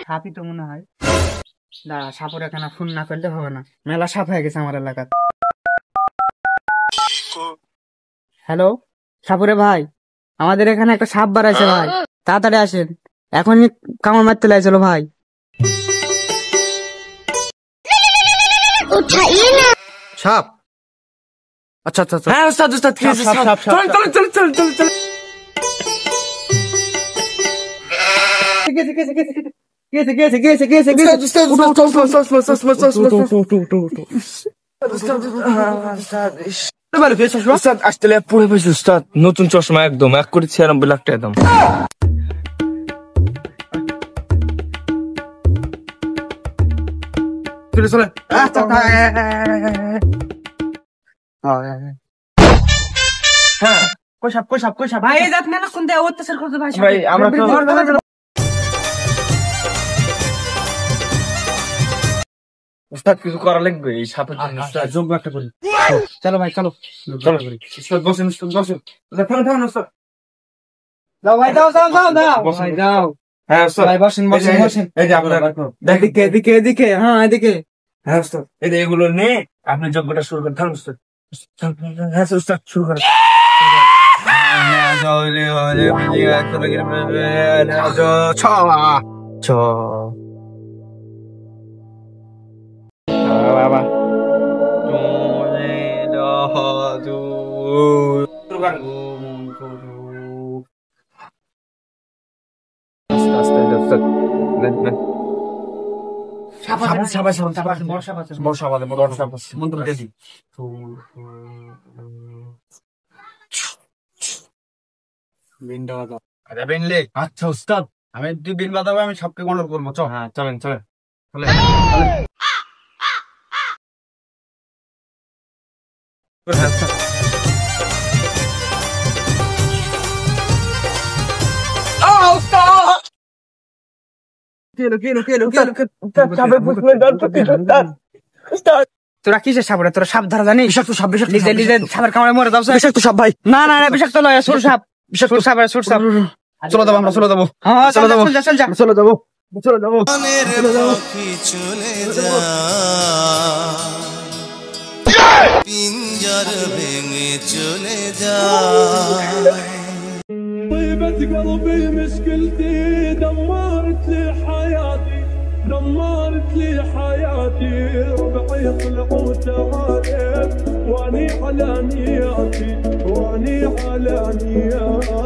সাপই তো মনে হয়। দাঁড়া, সাপের এখানে ফোন না করলে হবে না, মেলা সাপ হয়ে গেছে আমার এলাকার। হ্যালো সাপুরে ভাই, আমাদের এখানে একটা সাপ বাড়াইছে ভাই, তাড়াতাড়ি আসেন, এখনই কামড় মারতে লাগছিল ভাই। সাপ? আচ্ছা আচ্ছা হ্যাঁ ওস্তাদ, ওস্তাদ কি আছে? চল চল চল চল চল চল। গেছে গেছে গেছে গেছে গেছে গেছে গেছে গেছে। উস্তাদ আসলে পুরো পেয়েছি উস্তাদ, নতুন চশমা একদম 1,96,00,000 টাকা দাম। চলে চলে হ্যাঁ কই সাপ কই সাপ কই সাপ ভাই, এই জাত মেলা কোন দেয় অত্যাচার করতে ভাই। ভাই আমরা তো উস্তাদ কিছু করা লাগবে এই সাপের জন্য। উস্তাদ যোগ্য একটা করি, চলো ভাই চলো চলো উস্তাদ বসেন, উস্তাদ বসেন, উস্তাদ থামেন থামেন উস্তাদ। দাও ভাই দাও দাও দাও দাও ভাই দাও। হ্যাঁ উস্তাদ ভাই বসেন বসেন বসেন। এই যে আপনারা এদিকে এদিকে এদিকে, হ্যাঁ এদিকে। হ্যাঁ উস্তাদ এই যে এগুলো নিয়ে আপনি যজ্ঞটা শুরু করেন। থামেন উস্তাদ। হ্যাঁ উস্তাদ শুরু করেন। আচ্ছা উস্তাদ, আমি তুই বিন বাজাবো, আমি সবকে কন্ট্রোল করবো। চল হ্যাঁ চলেন চলেন চলে তোরা কিসের সাপ? তোরা সাপ ধরা জানিস? বিষাক্ত সাপ, সাপের কামড়ে মরে যাও। বিষাক্ত সাপ ভাই, না না না বিষাক্ত নয়, ছোট সাপ, বিষাক্ত সাপ, ছোট সাপ। চলো যাবো আমরা, চলো যাবো, হ্যাঁ চল যাবো চল যা চলো যাবো চলো যাবো। পিঞ্জর ভেঙে চলে যা। طيبة قلبي مشكلتي، دمرت لي حياتي، دمرت لي حياتي. ربعي طلعوا تعالي واني على نياتي، واني على نياتي.